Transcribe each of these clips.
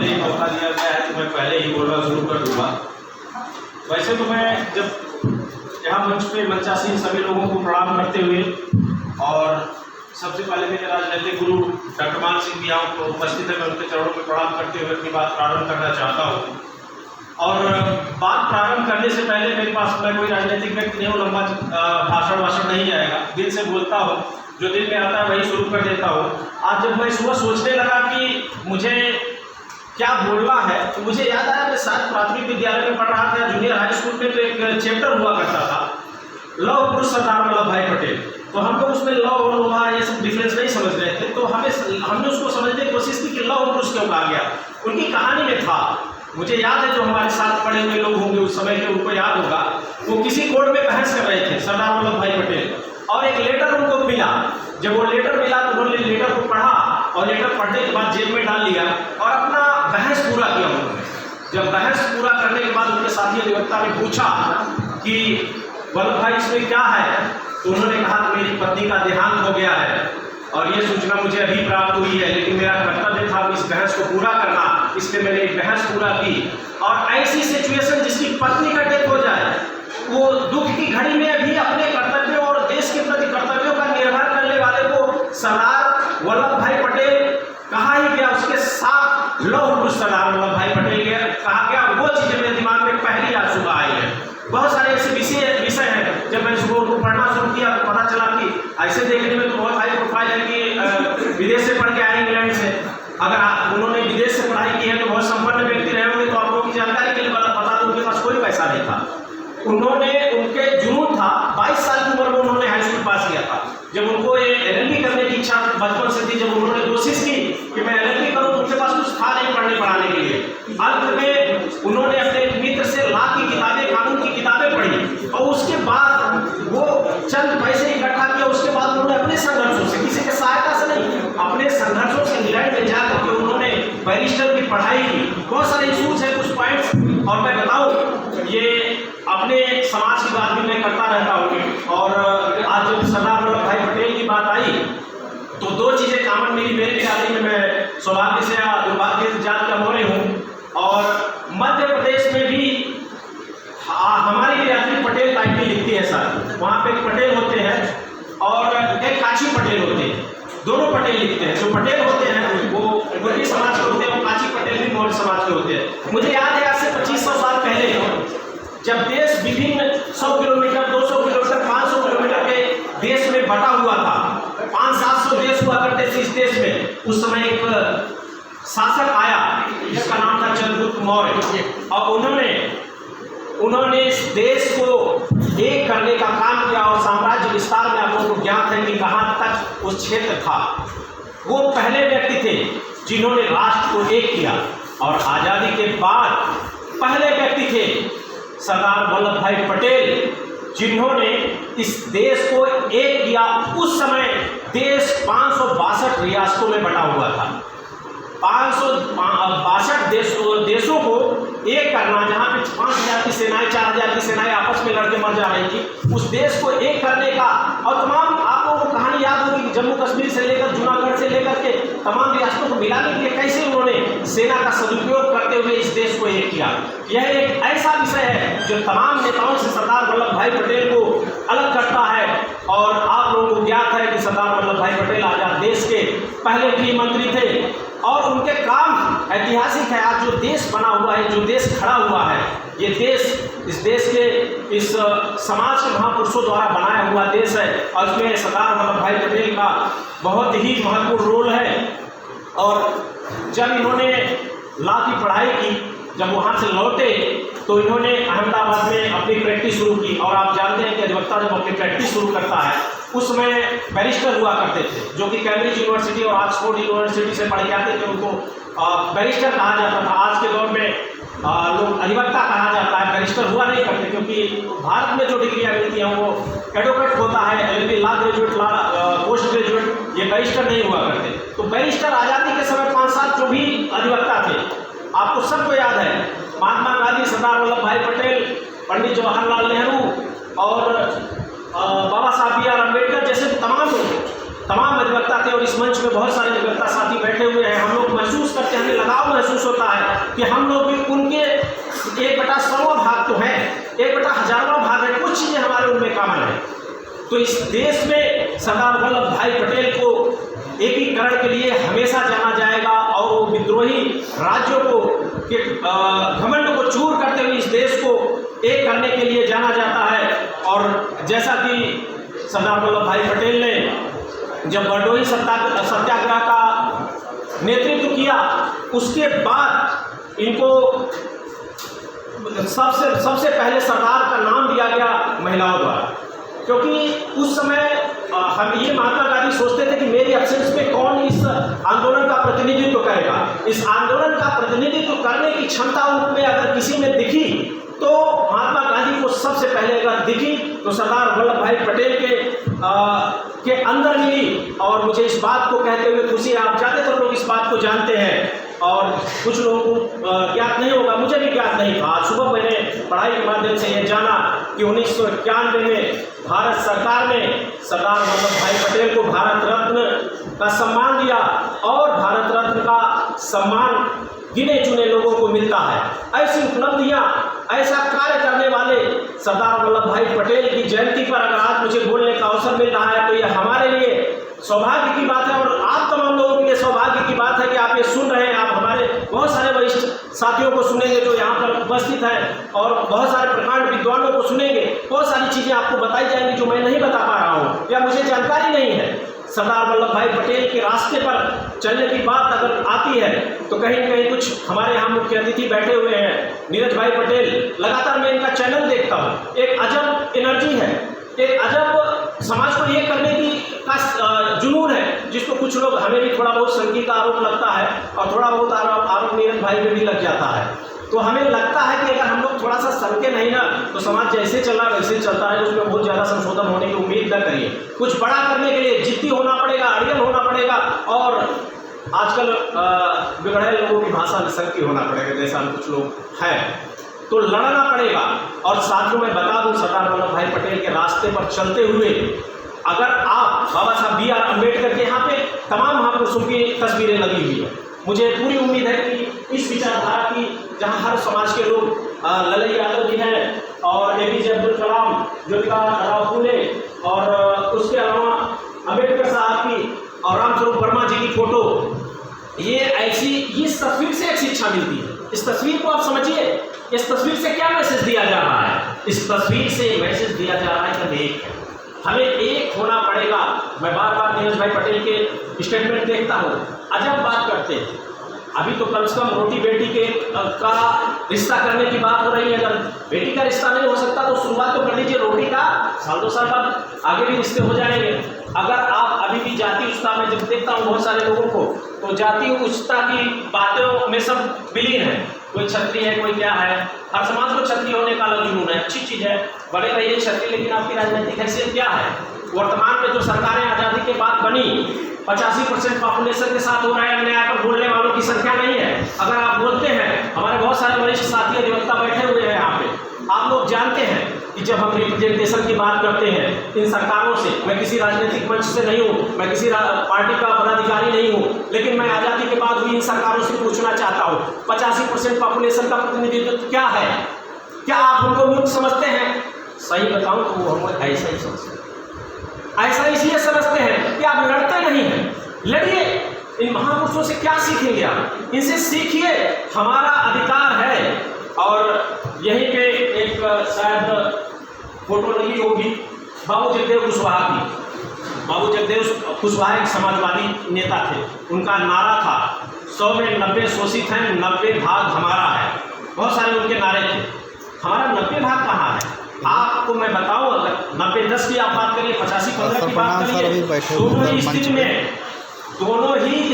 पहले ही मौका दिया गया है तो मैं पहले ही बोलना शुरू कर दूँगा। वैसे तो मैं जब यहाँ मंच पे मंचासीन सभी लोगों को प्रणाम करते हुए और सबसे पहले मेरे राजनीतिक गुरु डॉक्टर मान सिंह भी यहाँ पर उपस्थित है, मैं उनके चरणों में प्रणाम करते हुए अपनी बात प्रारंभ करना चाहता हूँ। और बात प्रारंभ करने से पहले मेरे पास मैं कोई राजनीतिक व्यक्ति नहीं हूँ, लंबा भाषण नहीं जाएगा, दिल से बोलता हूँ, जो दिल में आता है वही शुरू कर देता हूँ। आज जब मैं सुबह सोचने लगा कि मुझे क्या बोलना है तो मुझे याद आया मैं शायद प्राथमिक विद्यालय में पढ़ रहा था, जूनियर हाई स्कूल में तो एक चैप्टर हुआ करता था लौह पुरुष सरदार वल्लभ भाई पटेल। तो हम लोग उसमें लौह और लोहा ये सब डिफरेंस नहीं समझ रहे थे, तो हमने उसको समझने की कोशिश की कि लौह पुरुष क्यों कहा गया। उनकी कहानी में था, मुझे याद है जो हमारे साथ पढ़े हुए लोग होंगे उस समय के उनको याद होगा, वो किसी कोर्ट में बहस कर रहे थे सरदार वल्लभ भाई पटेल, और एक लेटर उनको मिला। जब वो लेटर मिला तो उन्होंने लेटर को पढ़ा और लेटर पढ़ने के बाद जेब में डाल लिया और अपना बहस पूरा किया उन्होंने। जब बहस पूरा करने के बाद उनके साथी अधिवक्ता ने पूछा कि वल्लभ भाई इसमें क्या है, तो उन्होंने कहा कि मेरी पत्नी का देहांत हो गया है और ये सूचना मुझे अभी प्राप्त हुई है, लेकिन मेरा कर्तव्य था इस बहस को पूरा करना, इसलिए मैंने एक बहस पूरा की। और ऐसी सिचुएशन जिसकी पत्नी का डेथ हो जाए, वो दुख की घड़ी में भी अपने कर्तव्यों और देश के प्रति कर्तव्यों का निर्वहन करने वाले को सरदार वल्लभ भाई पटेल कहा ही गया। उसके साथ लौह पुरुष सरदार वल्लभ भाई पटेल कहा गया। वो चीज़ें मेरे दिमाग में पहली आज सुबह आई है। बहुत सारे ऐसे विषय हैं, जब मैंने सुबह उनको पढ़ना शुरू किया तो पता चला कि ऐसे देखने में तो बहुत हाई प्रोफाइल है कि विदेश से पढ़ के आए, इंग्लैंड से। अगर उन्होंने विदेश से पढ़ाई की है तो बहुत संपन्न व्यक्ति रहे होंगे, तो आप लोगों की जानकारी के लिए बता दूं उनके पास कोई पैसा नहीं था। उनके जुनून था, 22 साल की उम्र में उन्होंने हाई स्कूल पास किया था। जब उनको ये LLB करने की इच्छा बचपन से थी, जब उन्होंने कोशिश की कि मैं LLB करूं, तो उनके पास कुछ था नहीं पढ़ने पढ़ाने के लिए। अंत में उन्होंने अपने मित्र से लॉ की किताबें, कानून की किताबें पढ़ी और उसके बाद वो चंद पैसे इकट्ठा किया। उसके बाद उन्होंने अपने संघर्षों से, किसी के सहायता से नहीं, अपने संघर्षों से इंग्लैंड में जाकर के उन्होंने बैरिस्टर की पढ़ाई की। बहुत सारे इशूज हैं, कुछ पॉइंट्स, और मैं बताऊं ये अपने समाज की बात भी मैं करता रहता हूँ। और आज जब सरदार वल्लभ भाई पटेल की बात आई तो दो चीज़ें कॉमन मेरी बिरादरी में, मैं सौभाग्य से या दुर्भाग्य से जान कर हो रही हूँ। और मध्य प्रदेश में भी हमारी बिरादरी पटेल टाइपी लिखती है सर। वहाँ पे एक पटेल होते हैं और एक काची पटेल होते हैं, दोनों पटेल लिखते हैं। जो पटेल होते हैं वो गोटी समाज के होते हैं, वो काची पटेल भी मौर्य समाज के होते हैं। मुझे याद है आज से 2500 साल पहले जब देश विभिन्न 100 किलोमीटर, 200 किलोमीटर, 500 किलोमीटर के देश में बटा हुआ था, 500-700 देश हुआ करते थे इस देश में। उस समय एक शासक आया जिसका नाम था चंद्रगुप्त मौर्य, और उन्होंने इस देश को एक करने का काम किया और साम्राज्य विस्तार में आप लोगों को ज्ञात है कि कहाँ तक उस क्षेत्र था। वो पहले व्यक्ति थे जिन्होंने राष्ट्र को एक किया, और आज़ादी के बाद पहले व्यक्ति थे सरदार वल्लभ भाई पटेल जिन्होंने इस देश को एक किया। उस समय देश 562 रियासतों में बटा हुआ था। 562 देशों को एक करना, जहाँ पे 5000 की सेनाएं, 4000 की सेनाएं आपस में लड़के मर जा रही थी, उस देश को एक करने का। और तमाम आप लोगों को कहानी याद होगी, जम्मू कश्मीर से लेकर जूनागढ़ से लेकर के तमाम रियासतों को मिलाने के लिए कैसे उन्होंने सेना का सदुपयोग करते हुए इस देश को एक किया। यह एक ऐसा विषय है जो तमाम नेताओं से सरदार वल्लभ भाई पटेल को अलग करता है। और आप लोगों को ज्ञात है कि सरदार वल्लभ भाई पटेल आजाद देश के पहले गृह मंत्री थे, और उनके काम ऐतिहासिक है। आज जो देश बना हुआ है, जो देश खड़ा हुआ है, ये देश इस देश के इस समाज के महापुरुषों द्वारा बनाया हुआ देश है, और इसमें सरदार वल्लभ भाई पटेल का बहुत ही महत्वपूर्ण रोल है। और जब इन्होंने लॉ की पढ़ाई की, जब वहाँ से लौटे तो इन्होंने अहमदाबाद में अपनी प्रैक्टिस शुरू की। और आप जानते हैं कि अधिवक्ता जब अपनी प्रैक्टिस शुरू करता है उस समय बैरिस्टर हुआ करते थे, जो कि कैम्ब्रिज यूनिवर्सिटी और ऑक्सफोर्ड यूनिवर्सिटी से पढ़ के आते थे, उनको बैरिस्टर कहा जाता था। आज के दौर में लोग अधिवक्ता कहा जाता है, बैरिस्टर हुआ नहीं करते, क्योंकि भारत में जो डिग्रियाँ मिलती हैं वो एडवोकेट होता है, LLB law graduate, post graduate, ये बैरिस्टर नहीं हुआ करते। तो बैरिस्टर आज़ादी के समय 5 साल जो भी अधिवक्ता थे, आपको सबको याद है, महात्मा गांधी, सरदार वल्लभ भाई पटेल, पंडित जवाहरलाल नेहरू और बाबा साहब बी आर अम्बेडकर जैसे तमाम अधिवक्ता थे। और इस मंच में बहुत सारे अधिवक्ता साथी बैठे हुए हैं। हम लोग महसूस करते हैं, हमें लगाव महसूस होता है कि हम लोग भी उनके 1/100वां भाग तो हैं, 1/1000वां भाग है, कुछ चीज़ें हमारे उनमें कॉमन है। तो इस देश में सरदार वल्लभ भाई पटेल को एकीकरण के लिए हमेशा जाना जाएगा और वो विद्रोही राज्यों को के घमंड को चूर करते हुए इस देश को एक करने के लिए जाना जाता है। और जैसा कि सरदार वल्लभ भाई पटेल ने जब बरडोही सत्याग्रह का नेतृत्व किया, उसके बाद इनको सबसे पहले सरदार का नाम दिया गया महिलाओं द्वारा, क्योंकि उस समय हम ये महात्मा गांधी सोचते थे कि मेरी एब्सेंस में कौन इस आंदोलन का प्रतिनिधित्व करेगा। इस आंदोलन का प्रतिनिधित्व करने की क्षमता उनमें अगर किसी में दिखी तो महात्मा गांधी को सबसे पहले अगर दिखी तो सरदार वल्लभ भाई पटेल के अंदर मिली। और मुझे इस बात को कहते हुए खुशी है, आप ज़्यादातर लोग इस बात को जानते हैं और कुछ लोगों को ज्ञात नहीं होगा, मुझे भी ज्ञात नहीं था। आज सुबह मैंने पढ़ाई के माध्यम से ये जाना कि 1991 में भारत सरकार ने सरदार वल्लभ भाई पटेल को भारत रत्न का सम्मान दिया और भारत रत्न का सम्मान गिने चुने लोगों को मिलता है। ऐसी उपलब्धियां, ऐसा कार्य करने वाले सरदार वल्लभ भाई पटेल की जयंती पर अगर आज मुझे बोलने का अवसर मिल रहा है तो यह हमारे लिए सौभाग्य की बात है और आप तमाम लोगों के लिए सौभाग्य की बात है कि आप ये सुन रहे हैं। आप हमारे बहुत सारे वरिष्ठ साथियों को सुनेंगे जो यहाँ पर उपस्थित हैं और बहुत सारे प्रकांड विद्वानों को सुनेंगे। बहुत सारी चीज़ें आपको बताई जाएंगी जो मैं नहीं बता पा रहा हूँ या मुझे जानकारी नहीं है। सरदार वल्लभ भाई पटेल के रास्ते पर चलने की बात अगर आती है तो कहीं न कहीं कुछ हमारे यहाँ मुख्य अतिथि बैठे हुए हैं, नीरज भाई पटेल। लगातार मैं इनका चैनल देखता हूँ, एक अजब एनर्जी है, एक अजब समाज को ये करने की का जुनून है, जिसको कुछ लोग हमें भी थोड़ा बहुत संघी का आरोप लगता है और थोड़ा बहुत आरोप नीरज भाई में भी लग जाता है। तो हमें लगता है कि अगर हम लोग थोड़ा सा सनके नहीं ना तो समाज जैसे चला वैसे चलता है, उसमें बहुत ज़्यादा संशोधन होने की उम्मीद न करिए। कुछ बड़ा करने के लिए जिद्दी होना पड़ेगा, अड़ियल होना पड़ेगा और आजकल बिगड़े लोगों की भाषा में सनकी होना पड़ेगा, जैसा कुछ लोग हैं, तो लड़ना पड़ेगा। और साथियों मैं बता दूं, सरदार वल्लभ भाई पटेल के रास्ते पर चलते हुए अगर आप बाबा साहब B.R. अम्बेडकर के यहाँ पे तमाम महापुरुषों की तस्वीरें लगी हुई है, मुझे पूरी उम्मीद है कि इस विचारधारा की जहाँ हर समाज के लोग, ललई यादव जी हैं और APJ अब्दुल कलाम, ज्योतिराव फूले और उसके अलावा अम्बेडकर साहब की और रामस्वरूप वर्मा जी की फोटो, ये ऐसी इस तस्वीर से एक शिक्षा मिलती है। इस तस्वीर को आप समझिए, इस तस्वीर से क्या मैसेज दिया जा रहा है? इस तस्वीर से मैसेज दिया जा रहा है कि एक है, हमें एक होना पड़ेगा। मैं बार बार नीरज भाई पटेल के स्टेटमेंट देखता हूँ, अजब बात करते हैं। अभी तो कम से कम रोटी बेटी के का रिश्ता करने की बात हो रही है। अगर बेटी का रिश्ता नहीं हो सकता तो शुरुआत तो कर लीजिए रोटी का, साल 2 साल बाद आगे भी रिश्ते हो जाएंगे। अगर आप अभी भी जाति उच्चता में जब देखता हूँ बहुत सारे लोगों को, तो जाति उच्चता की बातों में सब विलीन है। कोई क्षत्रिय है, कोई क्या है, हर समाज को क्षत्रिय होने का अलग जुनून है, अच्छी चीज़ है, बड़े रहिए क्षत्रिय, लेकिन आपकी राजनीतिक हैसियत क्या है? वर्तमान में जो सरकारें आज़ादी के बाद बनी 85% पॉपुलेशन के साथ हो रहा है, अपने यहाँ पर बोलने वालों की संख्या नहीं है। अगर आप बोलते हैं, हमारे बहुत सारे वरिष्ठ साथी अधिवक्ता बैठे हुए हैं यहाँ पे, आप लोग जानते हैं कि जब हम रिप्रेजेंटेशन की बात करते हैं इन सरकारों से, मैं किसी राजनीतिक मंच से नहीं हूँ, मैं किसी पार्टी का पदाधिकारी नहीं हूँ, लेकिन मैं आज़ादी के बाद हुई इन सरकारों से पूछना चाहता हूँ, 85% पॉपुलेशन का प्रतिनिधित्व क्या है? क्या आप उनको मूर्ख समझते हैं? सही बताऊँ तो वो हम ऐसा ही समझते हैं। ऐसा इसलिए समझते हैं कि आप लड़ते नहीं हैं। लड़िए, इन महापुरुषों से क्या सीखेंगे आप? इनसे सीखिए, हमारा अधिकार है। और यहीं पे एक शायद फोटो लगी होगी बाबू जगदेव कुशवाहा की। बाबू जगदेव कुशवाहा एक समाजवादी नेता थे, उनका नारा था 100 में 90 शोषित हैं, 90 भाग हमारा है। बहुत सारे उनके नारे थे। हमारा 90 भाग कहाँ है? आपको मैं बताऊं, अगर 90-10 की आप बात करिए, 85-15 की बात करिए, दोनों ही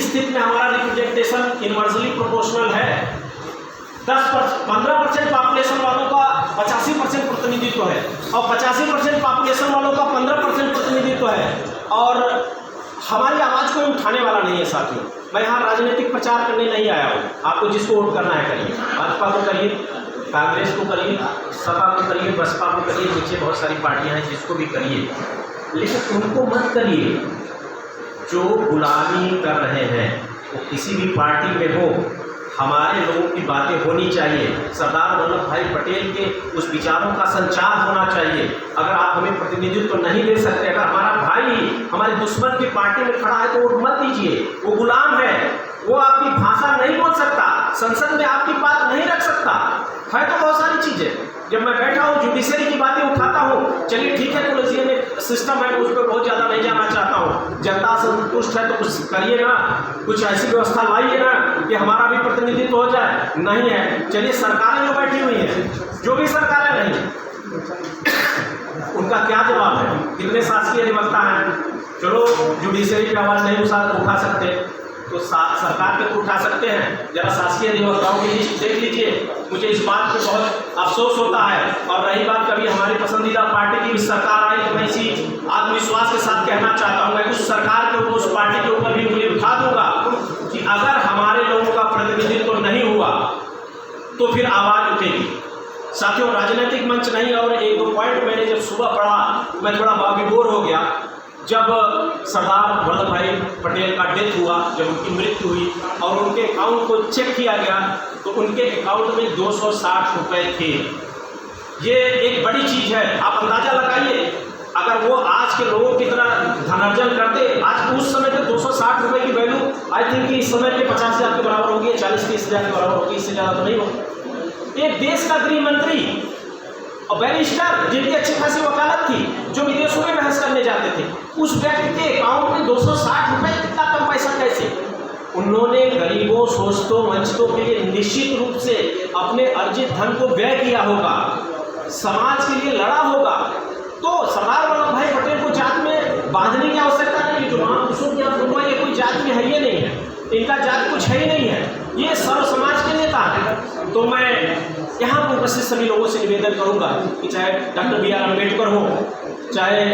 स्थिति में हमारा रिप्रेजेंटेशन इनवर्सली प्रोपोर्शनल है। 15% पॉपुलेशन वालों का 85% प्रतिनिधित्व है और 85% पॉपुलेशन वालों का 15% प्रतिनिधित्व है। और हमारी आवाज़ कोई उठाने वाला नहीं है साथियों। मैं यहाँ राजनीतिक प्रचार करने नहीं आया हूँ। आपको जिसको वोट करना है करिए, भाजपा को करिए, कांग्रेस को करिए, सपा को करिए, बसपा को करिए, नीचे बहुत सारी पार्टियां हैं जिसको भी करिए, लेकिन उनको मत करिए जो गुलामी कर रहे हैं। वो किसी भी पार्टी में हो, हमारे लोगों की बातें होनी चाहिए, सरदार वल्लभ भाई पटेल के उस विचारों का संचार होना चाहिए। अगर आप हमें प्रतिनिधित्व नहीं दे सकते, अगर हमारा भाई हमारे दुश्मन की पार्टी में खड़ा है तो वोट मत दीजिए, वो गुलाम है, वो आपकी भाषा नहीं बोल सकता, संसद में आपकी बात नहीं रख सकता है। तो बहुत सारी चीजें जब मैं बैठा हूँ जुडिशरी की बातें उठाता हूँ, चलिए ठीक है कोलेजियम सिस्टम है, उस पर बहुत ज़्यादा नहीं जाना चाहता हूँ, जनता संतुष्ट है तो कुछ करिए ना, कुछ ऐसी व्यवस्था लाइए ना कि हमारा भी प्रतिनिधित्व हो जाए। नहीं है, चलिए सरकारें जो बैठी हुई हैं, जो भी सरकारें नहीं, उनका क्या जवाब है? कितने शासकीय अधिवक्ता हैं? चलो जुडिशरी पे आवाज़ नहीं उठा सकते तो सरकार पे तो उठा सकते हैं। जरा शासकीय अधिवक्ताओं की लिस्ट देख लीजिए। मुझे इस बात पे बहुत अफसोस होता है। और रही बात कभी हमारी पसंदीदा पार्टी की भी सरकार आई तो मैं इसी आत्मविश्वास के साथ कहना चाहता हूँ, मैं उस सरकार के ऊपर, उस पार्टी के ऊपर भी उंगली उठा दूंगा कि अगर हमारे लोगों का प्रतिनिधित्व तो नहीं हुआ तो फिर आवाज़ उठेगी। साथियों, राजनीतिक मंच नहीं, और एक दो पॉइंट मैंने जब सुबह पढ़ा मैं थोड़ा बागीबोर हो गया। जब सरदार वल्लभ भाई पटेल का डेथ हुआ, जब उनकी मृत्यु हुई और उनके अकाउंट को चेक किया गया तो उनके अकाउंट में 260 रुपये थे। ये एक बड़ी चीज़ है। आप अंदाज़ा लगाइए, अगर वो आज के लोगों की तरह धनार्जन करते, आज उस समय पे 260 रुपये की वैल्यू आई थिंक इस समय पे 50,000 के बराबर होगी, 40-30,000 के बराबर होगी, इससे ज़्यादा तो नहीं होगी। एक देश का गृह मंत्री और बैरिस्टर जिनकी अच्छी खासी वकालत थी, जो विदेशों में बहस करने जाते थे, उस व्यक्ति के अकाउंट में 260 रुपये, इतना कम पैसा कैसे? उन्होंने गरीबों, शोषितों, वंचितों के लिए निश्चित रूप से अपने अर्जित धन को व्यय किया होगा, समाज के लिए लड़ा होगा। तो सरदार वल्लभ भाई पटेल को जात में बांधने की आवश्यकता नहीं। जो महापुरुषों की आप बोलूँगा, ये कोई जात में है ही नहीं है, इनका जात कुछ है ही नहीं है, ये सर्व समाज के नेता है। तो मैं यहाँ पर उपस्थित सभी लोगों से निवेदन करूँगा कि चाहे डॉक्टर बी आर अम्बेडकर हो, चाहे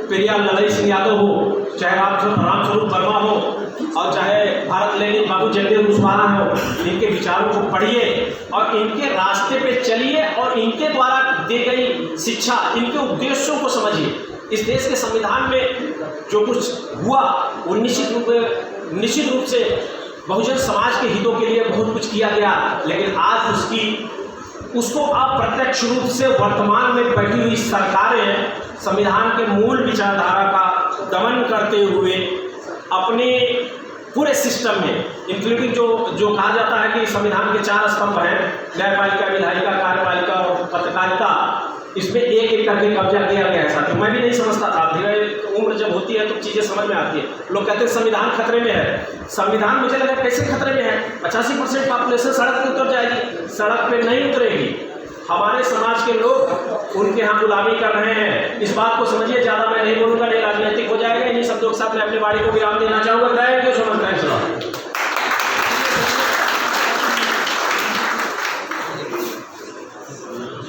पेरियार ललई सिंह यादव हो, चाहे रामस्वरूप वर्मा हो, और चाहे भारत लेनिन बाबू जगदेव कुशवाहा हो, इनके विचारों को पढ़िए और इनके रास्ते पे चलिए और इनके द्वारा दी गई शिक्षा, इनके उद्देश्यों को समझिए। इस देश के संविधान में जो कुछ हुआ वो निश्चित रूप से बहुजन समाज के हितों के लिए बहुत कुछ किया गया, लेकिन आज उसको अप्रत्यक्ष रूप से वर्तमान में बैठी हुई सरकारें संविधान के मूल विचारधारा का दमन करते हुए अपने पूरे सिस्टम में, इंक्लूडिंग जो कहा जाता है कि संविधान के 4 स्तंभ हैं, न्यायपालिका, विधायिका, कार्यपालिका और पत्रकारिता, इसमें एक एक करके कब्जा किया गया है। साथियों, मैं भी नहीं समझता था, धीरे उम्र जब होती है तो चीज़ें समझ में आती है। लोग कहते हैं संविधान खतरे में है। संविधान मुझे लगा कैसे खतरे में है? 85% पॉपुलेशन सड़क पर उतर जाएगी, सड़क पे नहीं उतरेगी। हमारे समाज के लोग उनके यहाँ गुलामी कर रहे हैं, इस बात को समझिए। ज़्यादा मैं नहीं बोलूँगा, नहीं राजनीतिक हो जाएगा। इन्हीं शब्दों के साथ मैं अपनी वाणी को विराम देना चाहूँगा। Thank you so much.